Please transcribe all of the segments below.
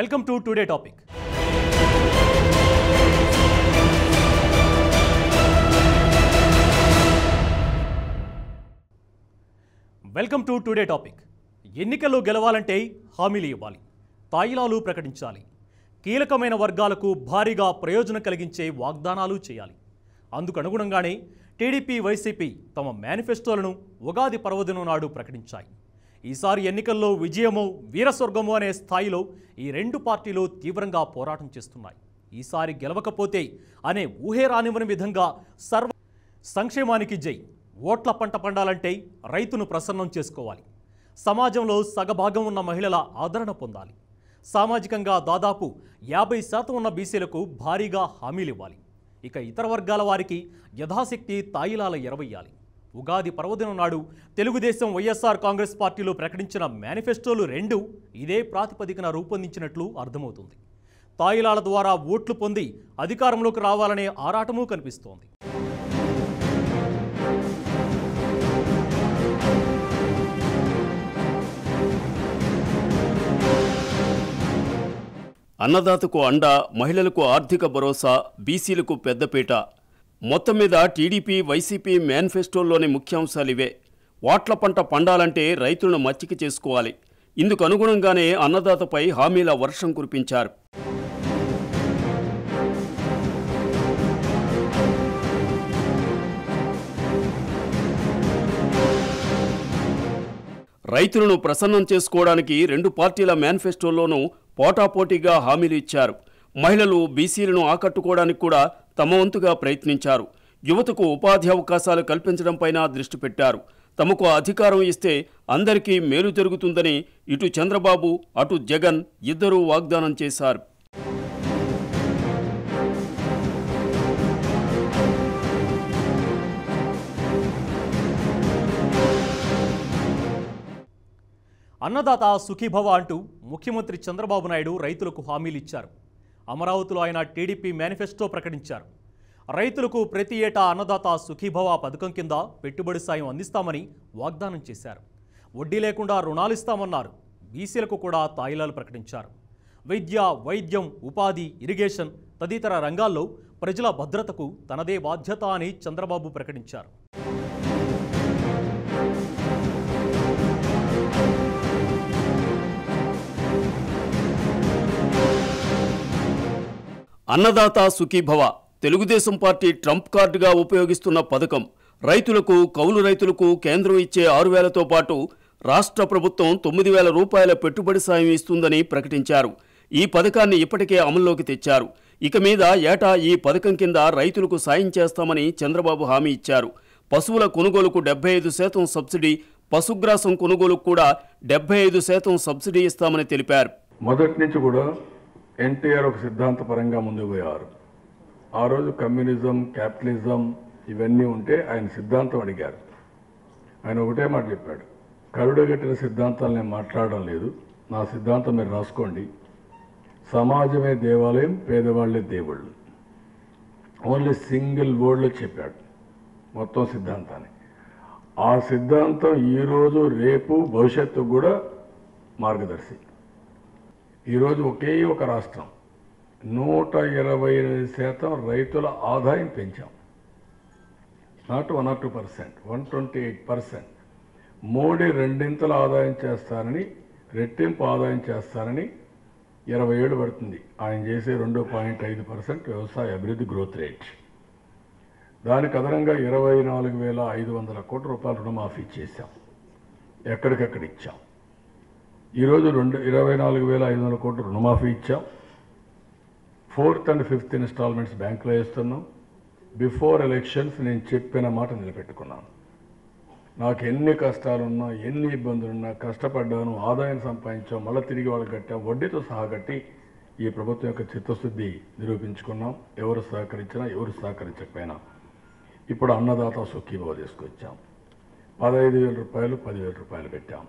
Welcome to today topic. ఎన్నికల్లో గెలవాలంటే హామీలు ఇవ్వాలి, తాయిలాలు ప్రకటించాలి, కీలకమైన వర్గాలకు భారీగా ప్రయోజనం కలిగించే వాగ్దానాలు చేయాలి. అందుకు అనుగుణంగానే టీడీపీ, వైసీపీ తమ మేనిఫెస్టోలను ఉగాది పర్వదినం నాడు ప్రకటించాయి. ఈసారి ఎన్నికల్లో విజయమో వీరస్వర్గమో అనే స్థాయిలో ఈ రెండు పార్టీలు తీవ్రంగా పోరాటం చేస్తున్నాయి. ఈసారి గెలవకపోతే అనే ఊహే రానివ్వని విధంగా సర్వ సంక్షేమానికి జై, ఓట్ల పంట పండాలంటే రైతును ప్రసన్నం చేసుకోవాలి, సమాజంలో సగభాగం ఉన్న మహిళల ఆదరణ పొందాలి, సామాజికంగా దాదాపు 50% ఉన్న బీసీలకు భారీగా హామీలు ఇవ్వాలి, ఇక ఇతర వర్గాల వారికి యథాశక్తి తాయిలాల ఎరవయ్యాలి. ఉగాది పర్వదినం నాడు తెలుగుదేశం, వైఎస్ఆర్ కాంగ్రెస్ పార్టీలు ప్రకటించిన మేనిఫెస్టోలు రెండు ఇదే ప్రాతిపదికన రూపొందించినట్లు అర్థమవుతుంది. తాయిలాల ద్వారా ఓట్లు పొంది అధికారంలోకి రావాలనే ఆరాటమూ కనిపిస్తోంది. అన్నదాతకు అండ, మహిళలకు ఆర్థిక భరోసా, బీసీలకు పెద్దపీట. మొత్తం మీద టీడీపీ, వైసీపీ మేనిఫెస్టోల్లోని ముఖ్యాంశాలివే. ఓట్ల పంట పండాలంటే రైతులను మచ్చిక చేసుకోవాలి. ఇందుకు అనుగుణంగానే అన్నదాతపై హామీల వర్షం కురిపించారు. రైతులను ప్రసన్నం చేసుకోవడానికి రెండు పార్టీల మేనిఫెస్టోల్లోనూ పోటాపోటీగా హామీలు ఇచ్చారు. మహిళలు, బీసీలను ఆకట్టుకోవడానికి కూడా తమ వంతుగా ప్రయత్నించారు. యువతకు ఉపాధి అవకాశాలు కల్పించడంపైన దృష్టి పెట్టారు. తమకు అధికారం ఇస్తే అందరికీ మేలు జరుగుతుందని ఇటు చంద్రబాబు, అటు జగన్ ఇద్దరూ వాగ్దానం చేశారు. అన్నదాత సుఖీభవ అంటూ ముఖ్యమంత్రి చంద్రబాబు నాయుడు రైతులకు హామీలు ఇచ్చారు. అమరావతిలో ఆయన టీడీపీ మేనిఫెస్టో ప్రకటించారు. రైతులకు ప్రతి ఏటా అన్నదాత సుఖీభవ పథకం కింద పెట్టుబడి సాయం అందిస్తామని వాగ్దానం చేశారు. వడ్డీ లేకుండా రుణాలు ఇస్తామన్నారు. బీసీలకు కూడా తాయిలాలు ప్రకటించారు. విద్య, వైద్యం, ఉపాధి, ఇరిగేషన్ తదితర రంగాల్లో ప్రజల భద్రతకు తనదే బాధ్యత అని చంద్రబాబు ప్రకటించారు. అన్నదాత సుఖీభవ తెలుగుదేశం పార్టీ ట్రంప్ కార్డుగా ఉపయోగిస్తున్న పథకం. రైతులకు, కౌలు రైతులకు కేంద్రం ఇచ్చే 6,000తో పాటు రాష్ట్ర ప్రభుత్వం 9,000 రూపాయల పెట్టుబడి సాయం ఇస్తుందని ప్రకటించారు. ఈ పథకాన్ని ఇప్పటికే అమల్లోకి తెచ్చారు. ఇక మీద ఏటా ఈ పథకం కింద రైతులకు సాయం చేస్తామని చంద్రబాబు హామీ ఇచ్చారు. పశువుల కొనుగోలుకు 75% సబ్సిడీ, పశుగ్రాసం కొనుగోలుకు కూడా 75% సబ్సిడీ ఇస్తామని తెలిపారు. మొదటి నుంచి కూడా ఎన్టీఆర్ ఒక సిద్ధాంతపరంగా ముందుకు పోయారు. ఆ రోజు కమ్యూనిజం, క్యాపిటలిజం ఇవన్నీ ఉంటే ఆయన సిద్ధాంతం అడిగారు. ఆయన ఒకటే మాట చెప్పాడు, కరుడుగట్టిన సిద్ధాంతాలు నేను మాట్లాడడం లేదు, నా సిద్ధాంతం మీరు రాసుకోండి. సమాజమే దేవాలయం, పేదవాళ్లే దేవుళ్ళు. ఓన్లీ సింగిల్ వర్డ్లో చెప్పాడు మొత్తం సిద్ధాంతాన్ని. ఆ సిద్ధాంతం ఈరోజు, రేపు, భవిష్యత్తు కూడా మార్గదర్శి. ఈరోజు ఒకే ఒక రాష్ట్రం 128% రైతుల ఆదాయం పెంచాం. Not 1 or 2%, 128%. మోడీ రెండింతల ఆదాయం చేస్తారని, రెట్టింపు ఆదాయం చేస్తారని 20 ఏళ్ళు పడుతుంది. ఆయన చేసే 2.5% వ్యవసాయ అభివృద్ధి గ్రోత్ రేట్. దానికి అదనంగా 24,500 కోట్ల రూపాయల రుణమాఫీ చేశాం. ఎక్కడికక్కడ ఇచ్చాం. ఈరోజు 24,500 కోట్ల రుణమాఫీ ఇచ్చాం. 4th and 5th ఇన్స్టాల్మెంట్స్ బ్యాంకులో వేస్తున్నాం. బిఫోర్ ఎలక్షన్స్ నేను చెప్పిన మాట నిలబెట్టుకున్నాను. నాకు ఎన్ని కష్టాలున్నా, ఎన్ని ఇబ్బందులున్నా కష్టపడ్డాను, ఆదాయం సంపాదించాం, మళ్ళీ తిరిగి వాళ్ళకి కట్టాం, వడ్డీతో సహా కట్టి ఈ ప్రభుత్వం యొక్క చిత్తశుద్ధి నిరూపించుకున్నాం. ఎవరు సహకరించినా, ఎవరు సహకరించకపోయినా. ఇప్పుడు అన్నదాత సుఖీభవ తీసుకొచ్చాం. 15,000 రూపాయలు, 10,000 రూపాయలు పెట్టాం.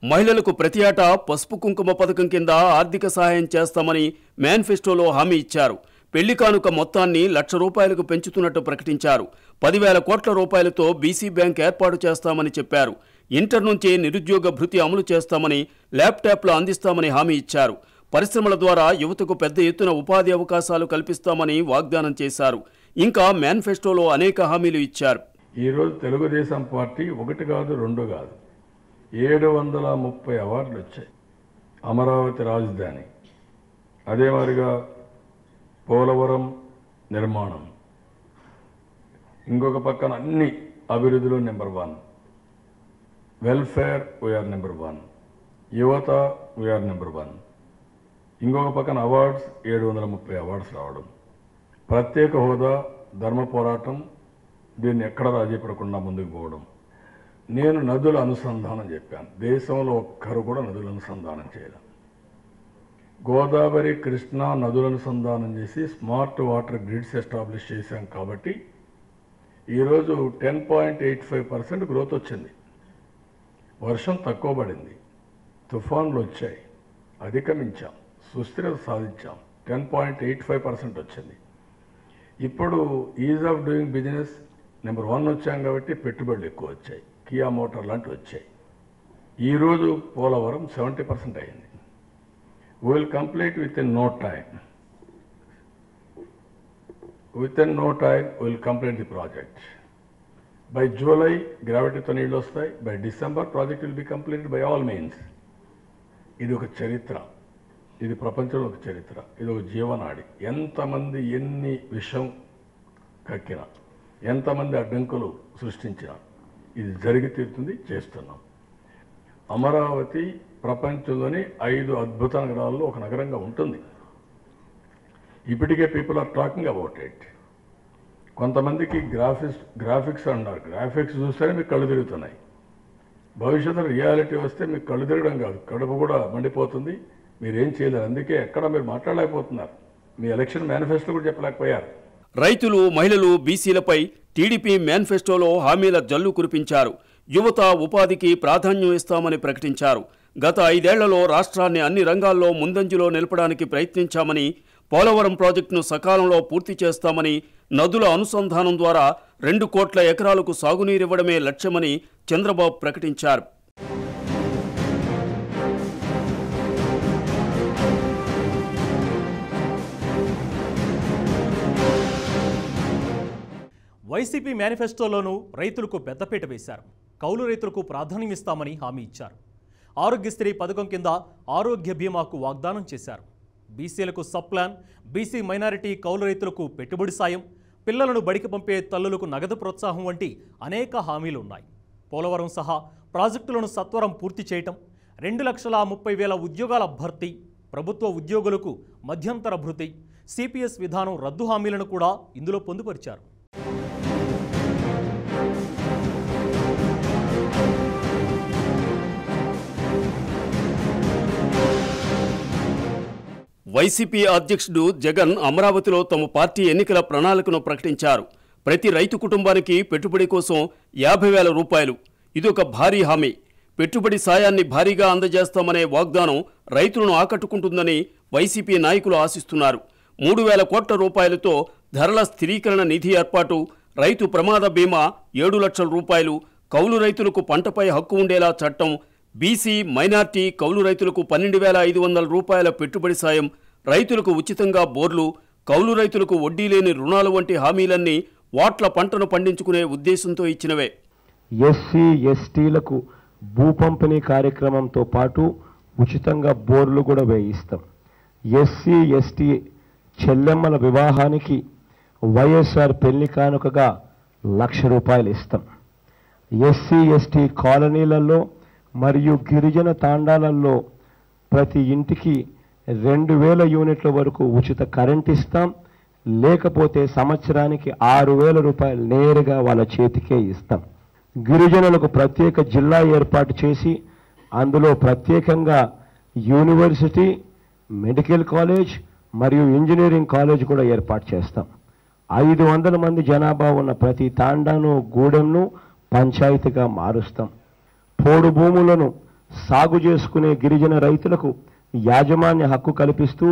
మహిళలకు ప్రతి ఏటా పసుపు కుంకుమ పథకం కింద ఆర్థిక సహాయం చేస్తామని మేనిఫెస్టోలో హామీ ఇచ్చారు. పెళ్లి కానుక మొత్తాన్ని ₹1,00,000 పెంచుతున్నట్టు ప్రకటించారు. 10,000 కోట్ల రూపాయలతో బీసీ బ్యాంక్ ఏర్పాటు చేస్తామని చెప్పారు. ఇంటర్ నుంచే నిరుద్యోగ భృతి అమలు చేస్తామని, ల్యాప్టాప్లు అందిస్తామని హామీ ఇచ్చారు. పరిశ్రమల ద్వారా యువతకు పెద్ద ఎత్తున ఉపాధి అవకాశాలు కల్పిస్తామని వాగ్దానం చేశారు. ఇంకా మేనిఫెస్టోలో అనేక హామీలు ఇచ్చారు. ఈరోజు తెలుగుదేశం పార్టీ 1 కాదు 2 కాదు 730 అవార్డులు వచ్చాయి. అమరావతి రాజధాని, అదే మాదిరిగా పోలవరం నిర్మాణం, ఇంకొక పక్కన అన్ని అభివృద్ధిలో నెంబర్ 1, వెల్ఫేర్ వీఆర్ నెంబర్ 1, యువత వీఆర్ నెంబర్ 1, ఇంకొక పక్కన అవార్డ్స్ 730 అవార్డ్స్ రావడం, ప్రత్యేక హోదా, ధర్మ పోరాటం, దీన్ని ఎక్కడ రాజీ పడకుండా ముందుకు పోవడం. నేను నదుల అనుసంధానం చెప్పాను. దేశంలో ఒక్కరు కూడా నదుల అనుసంధానం చేయలేదు. గోదావరి, కృష్ణా నదుల అనుసంధానం చేసి స్మార్ట్ వాటర్ గ్రిడ్స్ ఎస్టాబ్లిష్ చేశాం. కాబట్టి ఈరోజు 10.85% గ్రోత్ వచ్చింది. వర్షం తక్కువ పడింది, తుఫాన్లు వచ్చాయి, అధిగమించాం, సుస్థిరత సాధించాం. 10.85% వచ్చింది. ఇప్పుడు is of doing business number 1 వచ్చాం కాబట్టి పెట్టుబడులు ఎక్కువ వచ్చాయి. కియా మోటార్ లాంటివి వచ్చాయి. ఈరోజు పోలవరం 70% అయింది. Will complete within no time. Within no time will complete the project. By July గ్రావిటీతో నీళ్ళు వస్తాయి. By December project will be completed by all means. ఇది ఒక చరిత్ర, ఇది ప్రపంచంలో ఒక చరిత్ర, ఇది ఒక జీవనాడి. ఎంతమంది ఎన్ని విషం కక్కినా, ఎంతమంది అడ్డంకులు సృష్టించినా ఇది జరిగి తీరుతుంది, చేస్తున్నాం. అమరావతి ప్రపంచంలోని 5 అద్భుత నగరాల్లో ఒక నగరంగా ఉంటుంది. ఇప్పటికే people are talking about it. కొంతమందికి గ్రాఫిక్స్ అన్నారు. గ్రాఫిక్స్ చూస్తేనే మీకు కళ్ళు తిరుగుతున్నాయి. భవిష్యత్తులో రియాలిటీ వస్తే మీకు కళ్ళు తిరగడం కాదు, కడుపు కూడా మండిపోతుంది. మీరేం చేయలేరు. అందుకే ఎక్కడ మీరు మాట్లాడలేకపోతున్నారు. మీ ఎలక్షన్ మేనిఫెస్టో కూడా చెప్పలేకపోయారు. రైతులు, మహిళలు, బీసీలపై టీడీపీ మేనిఫెస్టోలో హామీల జల్లు కురిపించారు. యువత ఉపాధికి ప్రాధాన్యం ఇస్తామని ప్రకటించారు. గత 5 ఏళ్లలో రాష్ట్రాన్ని అన్ని రంగాల్లో ముందంజలో నిలపడానికి ప్రయత్నించామని, పోలవరం ప్రాజెక్టును సకాలంలో పూర్తి చేస్తామని, నదుల అనుసంధానం ద్వారా 2 కోట్ల ఎకరాలకు సాగునీరివ్వడమే లక్ష్యమని చంద్రబాబు ప్రకటించారు. వైసీపీ మేనిఫెస్టోలోనూ రైతులకు పెద్దపీట వేశారు. కౌలు రైతులకు ప్రాధాన్యం ఇస్తామని హామీ ఇచ్చారు. ఆరోగ్యశ్రీ పథకం కింద ఆరోగ్య బీమాకు వాగ్దానం చేశారు. బీసీలకు సబ్ప్లాన్, బీసీ మైనారిటీ కౌలు రైతులకు పెట్టుబడి సాయం, పిల్లలను బడికి పంపే తల్లులకు నగదు ప్రోత్సాహం వంటి అనేక హామీలు ఉన్నాయి. పోలవరం సహా ప్రాజెక్టులను సత్వరం పూర్తి చేయటం, 2,30,000 ఉద్యోగాల భర్తీ, ప్రభుత్వ ఉద్యోగులకు మధ్యంతర భృతి, సిపిఎస్ విధానం రద్దు హామీలను కూడా ఇందులో పొందుపరిచారు. వైసీపీ అధ్యక్షుడు జగన్ అమరావతిలో తమ పార్టీ ఎన్నికల ప్రణాళికను ప్రకటించారు. ప్రతి రైతు కుటుంబానికి పెట్టుబడి కోసం 50,000 రూపాయలు. ఇదొక భారీ హామీ. పెట్టుబడి సాయాన్ని భారీగా అందజేస్తామనే వాగ్దానం రైతులను ఆకట్టుకుంటుందని వైసీపీ నాయకులు ఆశిస్తున్నారు. 3,000 కోట్ల రూపాయలతో ధరల స్థిరీకరణ నిధి ఏర్పాటు, రైతు ప్రమాద బీమా 7 లక్షల రూపాయలు, కౌలు రైతులకు పంటపై హక్కు ఉండేలా చట్టం, బీసీ మైనార్టీ కౌలు రైతులకు 12,500 రూపాయల పెట్టుబడి సాయం, రైతులకు ఉచితంగా బోర్లు, కౌలు రైతులకు వడ్డీ లేని రుణాలు వంటి హామీలన్నీ వాట్ల పంటను పండించుకునే ఉద్దేశంతో ఇచ్చినవే. ఎస్సీ ఎస్టీలకు భూ పంపిణీ కార్యక్రమంతో పాటు ఉచితంగా బోర్లు కూడా వేయిస్తాం. ఎస్సీ ఎస్టీ చెల్లెమ్మల వివాహానికి వైఎస్ఆర్ పెళ్లి కానుకగా 1,00,000 రూపాయలు ఇస్తాం. ఎస్సీ ఎస్టీ కాలనీలలో మరియు గిరిజన తాండాలలో ప్రతి ఇంటికి 2,000 యూనిట్ల వరకు ఉచిత కరెంట్ ఇస్తాం. లేకపోతే సంవత్సరానికి 6,000 రూపాయలు నేరుగా వాళ్ళ చేతికే ఇస్తాం. గిరిజనులకు ప్రత్యేక జిల్లా ఏర్పాటు చేసి అందులో ప్రత్యేకంగా యూనివర్సిటీ, మెడికల్ కాలేజ్ మరియు ఇంజనీరింగ్ కాలేజ్ కూడా ఏర్పాటు చేస్తాం. 500 మంది జనాభా ఉన్న ప్రతి తాండాను, గూడెంను పంచాయతీగా మారుస్తాం. పోడు భూములను సాగు చేసుకునే గిరిజన రైతులకు యాజమాన్య హక్కు కల్పిస్తూ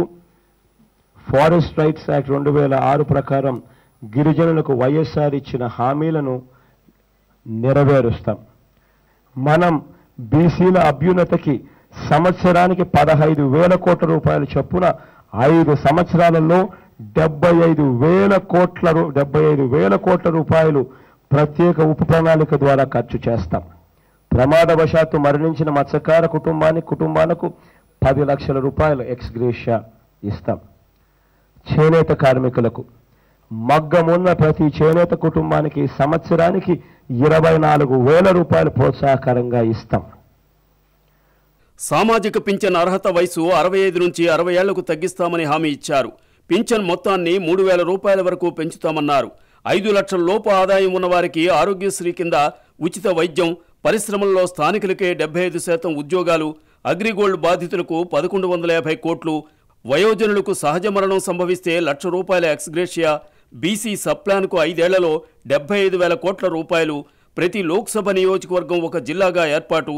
ఫారెస్ట్ రైట్స్ యాక్ట్ 2006 ప్రకారం గిరిజనులకు వైఎస్ఆర్ ఇచ్చిన హామీలను నెరవేరుస్తాం. మనం బీసీల అభ్యున్నతికి సంవత్సరానికి 15,000 కోట్ల రూపాయలు చొప్పున 5 సంవత్సరాలలో 75,000 కోట్ల రూపాయలు ప్రత్యేక ఉప ప్రణాళిక ద్వారా ఖర్చు చేస్తాం. ప్రమాదవశాత్తు మరణించిన మత్స్యకార కుటుంబాలకు 10 లక్షల రూపాయలు ఎక్స్గ్రేషియా ఇస్తాం. చేనేత కార్మికులకు మగ్గమున్న ప్రతి చేనేత కుటుంబానికి సంవత్సరానికి 24,000 రూపాయలు ప్రోత్సాహకరంగా ఇస్తాం. సామాజిక పింఛన్ అర్హత వయసు 65 నుంచి 60 ఏళ్లకు తగ్గిస్తామని హామీ ఇచ్చారు. పింఛన్ మొత్తాన్ని 3,000 రూపాయల వరకు పెంచుతామన్నారు. 5 లక్షల లోపు ఆదాయం ఉన్నవారికి ఆరోగ్యశ్రీ కింద ఉచిత వైద్యం, పరిశ్రమల్లో స్థానికులకే 75% ఉద్యోగాలు, అగ్రిగోల్డ్ బాధితులకు 1,150 కోట్లు, వయోజనులకు సహజ మరణం సంభవిస్తే 1,00,000 రూపాయల ఎక్స్గ్రేషియా, బీసీ సబ్ప్లాన్కు 5 ఏళ్లలో 75,000 కోట్ల రూపాయలు, ప్రతి లోక్సభ నియోజకవర్గం ఒక జిల్లాగా ఏర్పాటు,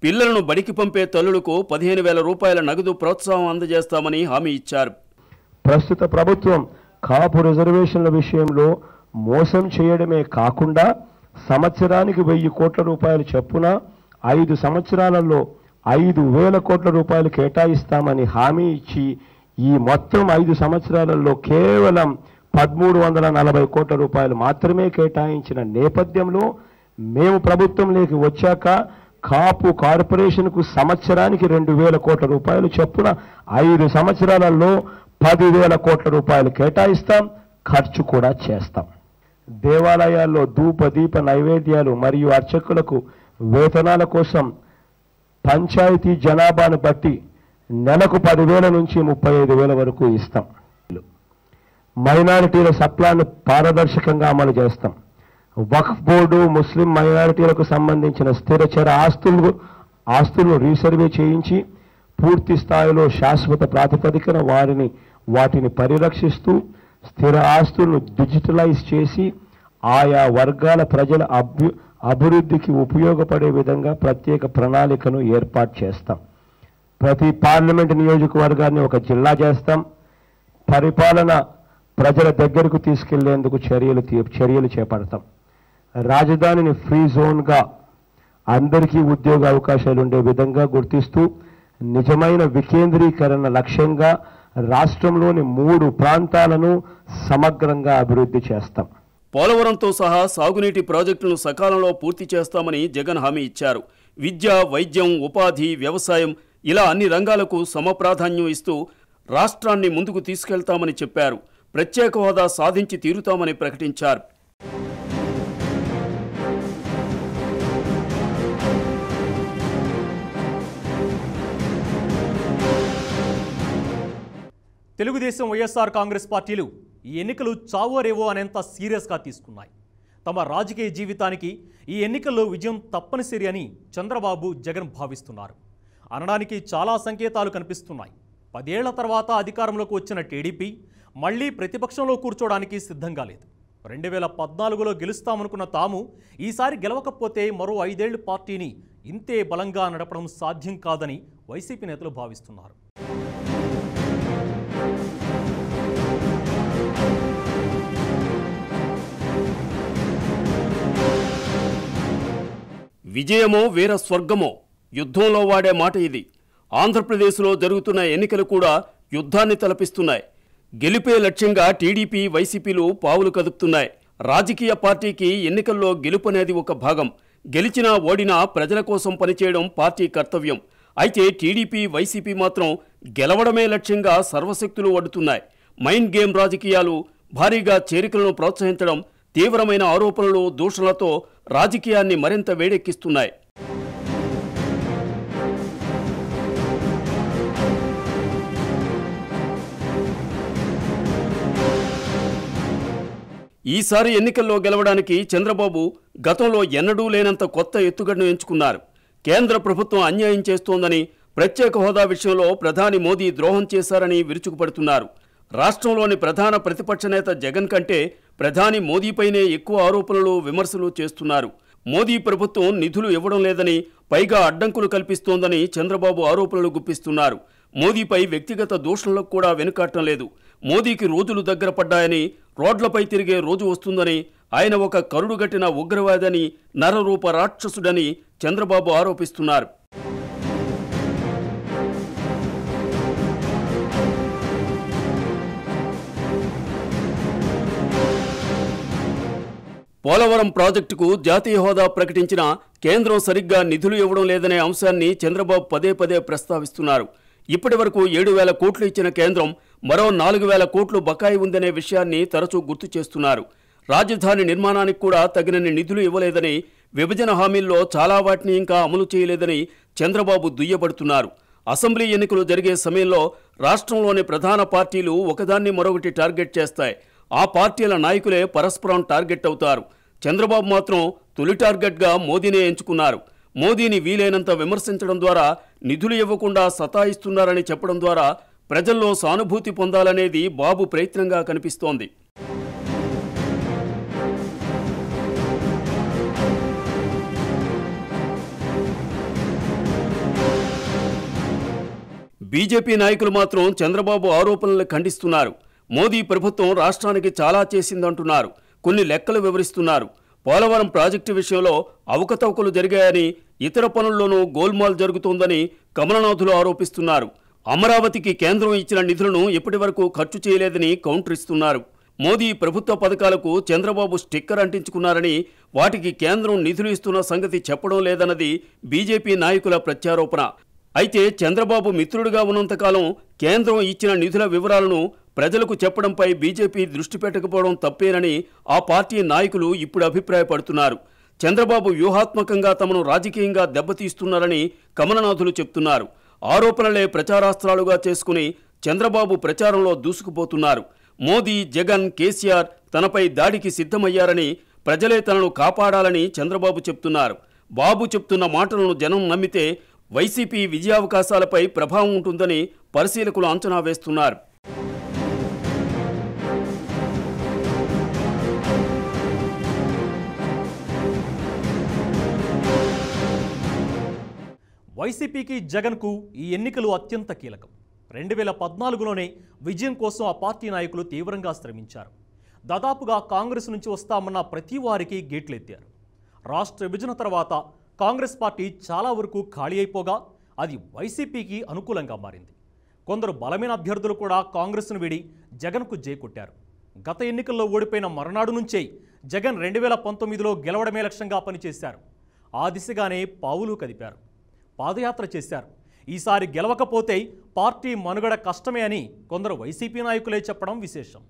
పిల్లలను బడికి పంపే తల్లులకు 15,000 రూపాయల నగదు ప్రోత్సాహం అందజేస్తామని హామీ ఇచ్చారు. ప్రస్తుత ప్రభుత్వం కాపు రిజర్వేషన్ల విషయంలో మోసం చేయడమే కాకుండా సంవత్సరానికి 1,000 కోట్ల రూపాయలు చొప్పున 5 సంవత్సరాలలో 5,000 కోట్ల రూపాయలు కేటాయిస్తామని హామీ ఇచ్చి ఈ మొత్తం 5 సంవత్సరాలలో కేవలం 1,340 కోట్ల రూపాయలు మాత్రమే కేటాయించిన నేపథ్యంలో మేము ప్రభుత్వంలోకి వచ్చాక కాపు కార్పొరేషన్కు సంవత్సరానికి 2,000 కోట్ల రూపాయలు చొప్పున 5 సంవత్సరాలలో 10,000 కోట్ల రూపాయలు కేటాయిస్తాం, ఖర్చు కూడా చేస్తాం. దేవాలయాల్లో ధూప దీప నైవేద్యాలు మరియు అర్చకులకు వేతనాల కోసం పంచాయతీ జనాభాను బట్టి నెలకు 10,000 నుంచి 35,000 వరకు ఇస్తాం. మైనారిటీల సప్లాను పారదర్శకంగా అమలు చేస్తాం. వక్ఫ్ బోర్డు ముస్లిం మైనారిటీలకు సంబంధించిన స్థిరచర ఆస్తులను రీసర్వే చేయించి పూర్తి స్థాయిలో శాశ్వత ప్రాతిపదికన వాటిని పరిరక్షిస్తూ స్థిర ఆస్తులను డిజిటలైజ్ చేసి ఆయా వర్గాల ప్రజల అభివృద్ధికి ఉపయోగపడే విధంగా ప్రత్యేక ప్రణాళికను ఏర్పాటు చేస్తాం. ప్రతి పార్లమెంటు నియోజకవర్గాన్ని ఒక జిల్లా చేస్తాం. పరిపాలన ప్రజల దగ్గరకు తీసుకెళ్లేందుకు చర్యలు చేపడతాం. రాజధానిని ఫ్రీ జోన్గా అందరికీ ఉద్యోగ అవకాశాలు ఉండే విధంగా గుర్తిస్తూ నిజమైన వికేంద్రీకరణ లక్ష్యంగా రాష్ట్రంలోని 3 ప్రాంతాలను సమగ్రంగా అభివృద్ధి చేస్తాం. పోలవరంతో సహా సాగునీటి ప్రాజెక్టులను సకాలంలో పూర్తి చేస్తామని జగన్ హామీ ఇచ్చారు. విద్య, వైద్యం, ఉపాధి, వ్యవసాయం ఇలా అన్ని రంగాలకు సమప్రాధాన్యం ఇస్తూ రాష్ట్రాన్ని ముందుకు తీసుకెళ్తామని చెప్పారు. ప్రత్యేక హోదా సాధించి తీరుతామని ప్రకటించారు. తెలుగుదేశం, వైఎస్ఆర్ కాంగ్రెస్ పార్టీలు ఈ ఎన్నికలు చావో రేవో అనేంత సీరియస్గా తీసుకున్నాయి. తమ రాజకీయ జీవితానికి ఈ ఎన్నికల్లో విజయం తప్పనిసరి అని చంద్రబాబు, జగన్ భావిస్తున్నారు. అనడానికి చాలా సంకేతాలు కనిపిస్తున్నాయి. 10 ఏళ్ల తర్వాత అధికారంలోకి వచ్చిన టీడీపీ మళ్లీ ప్రతిపక్షంలో కూర్చోడానికి సిద్ధంగా లేదు. 2014లో గెలుస్తామనుకున్న తాము ఈసారి గెలవకపోతే మరో 5 ఏళ్ల పార్టీని ఇంతే బలంగా నడపడం సాధ్యం కాదని వైసీపీ నేతలు భావిస్తున్నారు. విజయమో వీర స్వర్గమో యుద్ధంలో వాడే మాట ఇది. ఆంధ్రప్రదేశ్లో జరుగుతున్న ఎన్నికలు కూడా యుద్ధాన్ని తలపిస్తున్నాయి. గెలిపే లక్ష్యంగా టీడీపీ, వైసీపీలు పావులు కదుపుతున్నాయి. రాజకీయ పార్టీకి ఎన్నికల్లో గెలుపనేది ఒక భాగం. గెలిచినా ఓడినా ప్రజల కోసం పనిచేయడం పార్టీ కర్తవ్యం. అయితే టీడీపీ, వైసీపీ మాత్రం గెలవడమే లక్ష్యంగా సర్వశక్తులు వడ్డుతున్నాయి. మైండ్ గేమ్ రాజకీయాలు, భారీగా చేరికలను ప్రోత్సహించడం, తీవ్రమైన ఆరోపణలు, దూషణలతో రాజకీయాన్ని మరింత వేడెక్కిస్తున్నాయి. ఈసారి ఎన్నికల్లో గెలవడానికి చంద్రబాబు గతంలో ఎన్నడూ లేనంత కొత్త ఎత్తుగడను ఎంచుకున్నారు. కేంద్ర ప్రభుత్వం అన్యాయం చేస్తోందని, ప్రత్యేక హోదా విషయంలో ప్రధాని మోదీ ద్రోహం చేశారని విరుచుకుపడుతున్నారు. రాష్ట్రంలోని ప్రధాన ప్రతిపక్ష నేత జగన్ కంటే ప్రధాని మోదీపైనే ఎక్కువ ఆరోపణలు, విమర్శలు చేస్తున్నారు. మోదీ ప్రభుత్వం నిధులు ఇవ్వడం లేదని, పైగా అడ్డంకులు కల్పిస్తోందని చంద్రబాబు ఆరోపణలు గుప్పిస్తున్నారు. మోదీపై వ్యక్తిగత దూషణలకు కూడా వెనుకాడటం లేదు. మోదీకి రోజులు దగ్గర పడ్డాయని, రోడ్లపై తిరిగే రోజు వస్తుందని, ఆయన ఒక కరుడుగట్టిన ఉగ్రవాదని, నరరూప రాక్షసుడని చంద్రబాబు ఆరోపిస్తున్నారు. పోలవరం ప్రాజెక్టుకు జాతీయ హోదా ప్రకటించిన కేంద్రం సరిగ్గా నిధులు ఇవ్వడం లేదనే అంశాన్ని చంద్రబాబు పదే పదే ప్రస్తావిస్తున్నారు. ఇప్పటి వరకు 7,000 కోట్లు ఇచ్చిన కేంద్రం మరో 4,000 కోట్లు బకాయి ఉందనే విషయాన్ని తరచూ గుర్తు చేస్తున్నారు. రాజధాని నిర్మాణానికి కూడా తగినన్ని నిధులు ఇవ్వలేదని, విభజన హామీల్లో చాలా వాటిని ఇంకా అమలు చేయలేదని చంద్రబాబు దుయ్యబడుతున్నారు. అసెంబ్లీ ఎన్నికలు జరిగే సమయంలో రాష్ట్రంలోని ప్రధాన పార్టీలు ఒకదాన్ని మరొకటి టార్గెట్ చేస్తాయి. ఆ పార్టీల నాయకులే పరస్పరం టార్గెట్ అవుతారు. చంద్రబాబు మాత్రం తొలి టార్గెట్గా మోదీనే ఎంచుకున్నారు. మోదీని వీలైనంత విమర్శించడం ద్వారా, నిధులు ఇవ్వకుండా సతాయిస్తున్నారని చెప్పడం ద్వారా ప్రజల్లో సానుభూతి పొందాలనేది బాబు ప్రయత్నంగా కనిపిస్తోంది. బీజేపీ నాయకులు మాత్రం చంద్రబాబు ఆరోపణలు ఖండిస్తున్నారు. మోదీ ప్రభుత్వం రాష్ట్రానికి చాలా చేసిందంటున్నారు. కొన్ని లెక్కలు వివరిస్తున్నారు. పోలవరం ప్రాజెక్టు విషయంలో అవకతవకలు జరిగాయని, ఇతర పనుల్లోనూ గోల్మాల్ జరుగుతోందని కమలనాథులు ఆరోపిస్తున్నారు. అమరావతికి కేంద్రం ఇచ్చిన నిధులను ఇప్పటివరకు ఖర్చు చేయలేదని కౌంటర్ ఇస్తున్నారు. మోదీ ప్రభుత్వ పథకాలకు చంద్రబాబు స్టిక్కర్ అంటించుకున్నారని, వాటికి కేంద్రం నిధులు ఇస్తున్న సంగతి చెప్పడం లేదన్నది బీజేపీ నాయకుల ప్రత్యారోపణ. అయితే చంద్రబాబు మిత్రుడిగా ఉన్నంతకాలం కేంద్రం ఇచ్చిన నిధుల వివరాలను ప్రజలకు చెప్పడంపై బీజేపీ దృష్టి పెట్టకపోవడం తప్పేనని ఆ పార్టీ నాయకులు ఇప్పుడు అభిప్రాయపడుతున్నారు. చంద్రబాబు వ్యూహాత్మకంగా తమను రాజకీయంగా దెబ్బతీస్తున్నారని కమలనాథులు చెప్తున్నారు. ఆరోపణలే ప్రచారాస్త్రాలుగా చేసుకుని చంద్రబాబు ప్రచారంలో దూసుకుపోతున్నారు. మోదీ, జగన్, కేసీఆర్ తనపై దాడికి సిద్ధమయ్యారని, ప్రజలే తనను కాపాడాలని చంద్రబాబు చెప్తున్నారు. బాబు చెప్తున్న మాటలను జనం నమ్మితే వైసీపీ విజయావకాశాలపై ప్రభావం ఉంటుందని పరిశీలకులు అంచనా వేస్తున్నారు. వైసీపీకి, జగన్కు ఈ ఎన్నికలు అత్యంత కీలకం. 2014లోనే విజయం కోసం ఆ పార్టీ నాయకులు తీవ్రంగా శ్రమించారు. దాదాపుగా కాంగ్రెస్ నుంచి వస్తామన్న ప్రతి వారికి గేట్లెత్తారు. రాష్ట్ర విభజన తర్వాత కాంగ్రెస్ పార్టీ చాలా వరకు ఖాళీ అయిపోగా అది వైసీపీకి అనుకూలంగా మారింది. కొందరు బలమైన అభ్యర్థులు కూడా కాంగ్రెస్ను వీడి జగన్కు జైకొట్టారు. గత ఎన్నికల్లో ఓడిపోయిన మరునాడు నుంచే జగన్ 2019లో గెలవడమే లక్ష్యంగా పనిచేశారు. ఆ దిశగానే పావులు కదిపారు, పాదయాత్ర చేశారు. ఈసారి గెలవకపోతే పార్టీ మనుగడ కష్టమే అని కొందరు వైసీపీ నాయకులే చెప్పడం విశేషం.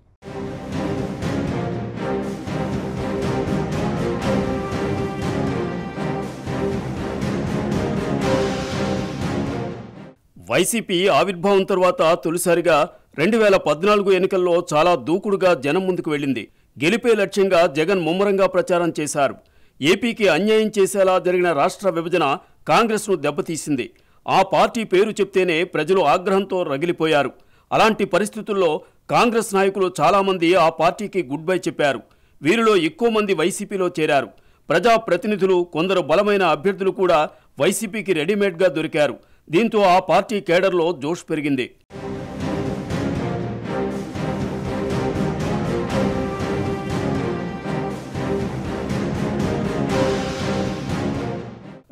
వైసీపీ ఆవిర్భావం తరువాత తొలిసారిగా 2014 ఎన్నికల్లో చాలా దూకుడుగా జనం ముందుకు వెళ్ళింది. గెలిపే లక్ష్యంగా జగన్ ముమ్మరంగా ప్రచారం చేశారు. ఏపీకి అన్యాయం చేసేలా జరిగిన రాష్ట్ర విభజన కాంగ్రెస్ను దెబ్బతీసింది. ఆ పార్టీ పేరు చెప్తేనే ప్రజలు ఆగ్రహంతో రగిలిపోయారు. అలాంటి పరిస్థితుల్లో కాంగ్రెస్ నాయకులు చాలామంది ఆ పార్టీకి గుడ్ బై చెప్పారు. వీరిలో ఎక్కువ మంది వైసీపీలో చేరారు. ప్రజాప్రతినిధులు, కొందరు బలమైన అభ్యర్థులు కూడా వైసీపీకి రెడీమేడ్గా దొరికారు. దీంతో ఆ పార్టీ కేడర్లో జోష్ పెరిగింది.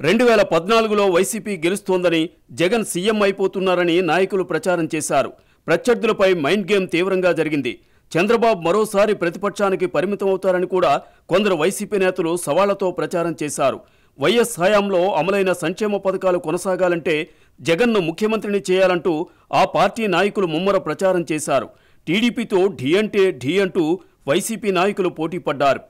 రెండు 2014లో వైసీపీ గెలుస్తోందని, జగన్ సీఎం అయిపోతున్నారని నాయకులు ప్రచారం చేశారు. ప్రత్యర్థులపై మైండ్ గేమ్ తీవ్రంగా జరిగింది. చంద్రబాబు మరోసారి ప్రతిపక్షానికి పరిమితమవుతారని కూడా కొందరు వైసీపీ నేతలు సవాళ్లతో ప్రచారం చేశారు. వైఎస్ హయాంలో అమలైన సంక్షేమ పథకాలు కొనసాగాలంటే జగన్ను ముఖ్యమంత్రిని చేయాలంటూ ఆ పార్టీ నాయకులు ముమ్మర ప్రచారం చేశారు. టీడీపీతో ఢీ అంటే ఢీ అంటూ వైసీపీ నాయకులు పోటీ పడ్డారు.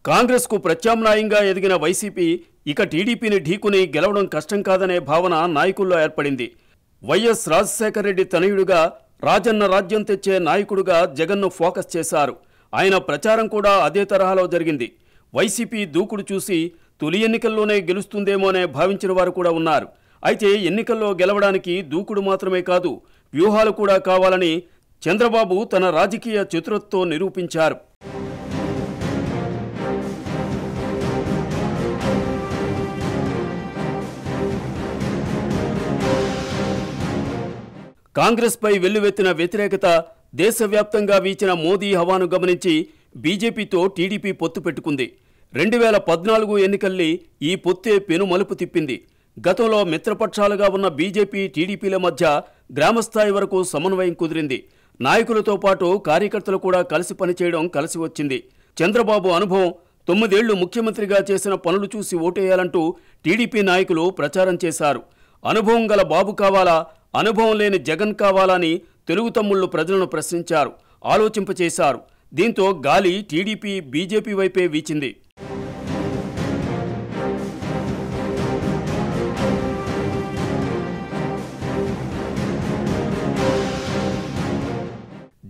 కాంగ్రెస్కు ప్రత్యామ్నాయంగా ఎదిగిన వైసీపీ ఇక టీడీపీని ఢీకుని గెలవడం కష్టం కాదనే భావన నాయకుల్లో ఏర్పడింది. వైఎస్ రాజశేఖర రెడ్డి తనయుడుగా, రాజన్న రాజ్యం తెచ్చే నాయకుడుగా జగన్ను ఫోకస్ చేశారు. ఆయన ప్రచారం కూడా అదే తరహాలో జరిగింది. వైసీపీ దూకుడు చూసి తొలి ఎన్నికల్లోనే గెలుస్తుందేమోనే భావించిన వారు కూడా ఉన్నారు. అయితే ఎన్నికల్లో గెలవడానికి దూకుడు మాత్రమే కాదు, వ్యూహాలు కూడా కావాలని చంద్రబాబు తన రాజకీయ చతురతతో నిరూపించారు. కాంగ్రెస్పై వెల్లువెత్తిన వ్యతిరేకత, దేశవ్యాప్తంగా వీచిన మోదీ హవాను గమనించి బీజేపీతో టీడీపీ పొత్తు పెట్టుకుంది. 2014 ఎన్నికల్ని ఈ పొత్తే పెనుమలుపు తిప్పింది. గతంలో మిత్రపక్షాలుగా ఉన్న బీజేపీ, టీడీపీల మధ్య గ్రామస్థాయి వరకు సమన్వయం కుదిరింది. నాయకులతో పాటు కార్యకర్తలు కూడా కలిసి పనిచేయడం కలిసి వచ్చింది. చంద్రబాబు అనుభవం, 9 ఏళ్లు ముఖ్యమంత్రిగా చేసిన పనులు చూసి ఓటేయాలంటూ టీడీపీ నాయకులు ప్రచారం చేశారు. అనుభవం గల బాబు కావాలా, అనుభవం లేని జగన్ కావాలా అని తెలుగు తమ్ముళ్లు ప్రజలను ప్రశ్నించారు, ఆలోచింపచేశారు. దీంతో గాలి టీడీపీ, బీజేపీ వైపే వీచింది.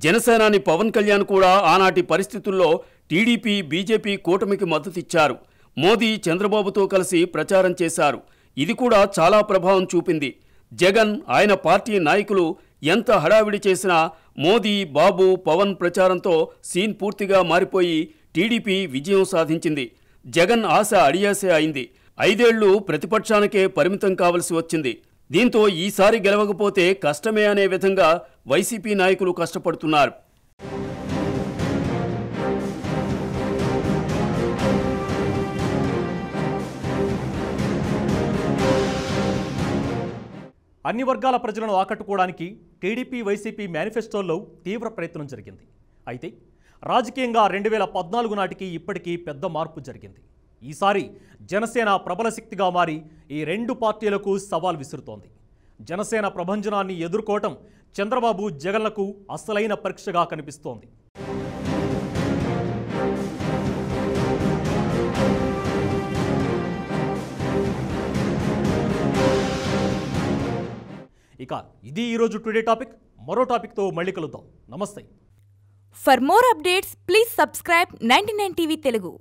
జనసేనాని పవన్ కళ్యాణ్ కూడా ఆనాటి పరిస్థితుల్లో టీడీపీ, బీజేపీ కూటమికి మద్దతిచ్చారు. మోదీ, చంద్రబాబుతో కలిసి ప్రచారం చేశారు. ఇది కూడా చాలా ప్రభావం చూపింది. జగన్, ఆయన పార్టీ నాయకులు ఎంత హడావిడి చేసినా మోదీ, బాబు, పవన్ ప్రచారంతో సీన్ పూర్తిగా మారిపోయి టీడీపీ విజయం సాధించింది. జగన్ ఆశ అడియాసే అయింది. 5 ఏళ్లు ప్రతిపక్షానికే పరిమితం కావలసి వచ్చింది. దీంతో ఈసారి గెలవకపోతే కష్టమే అనే విధంగా వైసీపీ నాయకులు కష్టపడుతున్నారు. అన్ని వర్గాల ప్రజలను ఆకట్టుకోవడానికి టీడీపీ, వైసీపీ మేనిఫెస్టోల్లో తీవ్ర ప్రయత్నం జరిగింది. అయితే రాజకీయంగా 2014 నాటికి ఇప్పటికీ పెద్ద మార్పు జరిగింది. ఈసారి జనసేన ప్రబల శక్తిగా మారి ఈ 2 పార్టీలకు సవాల్ విసురుతోంది. జనసేన ప్రభంజనాన్ని ఎదుర్కోవటం చంద్రబాబు, జగన్లకు అసలైన పరీక్షగా కనిపిస్తోంది. ఇక ఇది ఈరోజు టుడే టాపిక్. మరో టాపిక్తో మళ్ళీ కలుద్దాం. నమస్తే. For more updates, please subscribe 99 TV Telugu.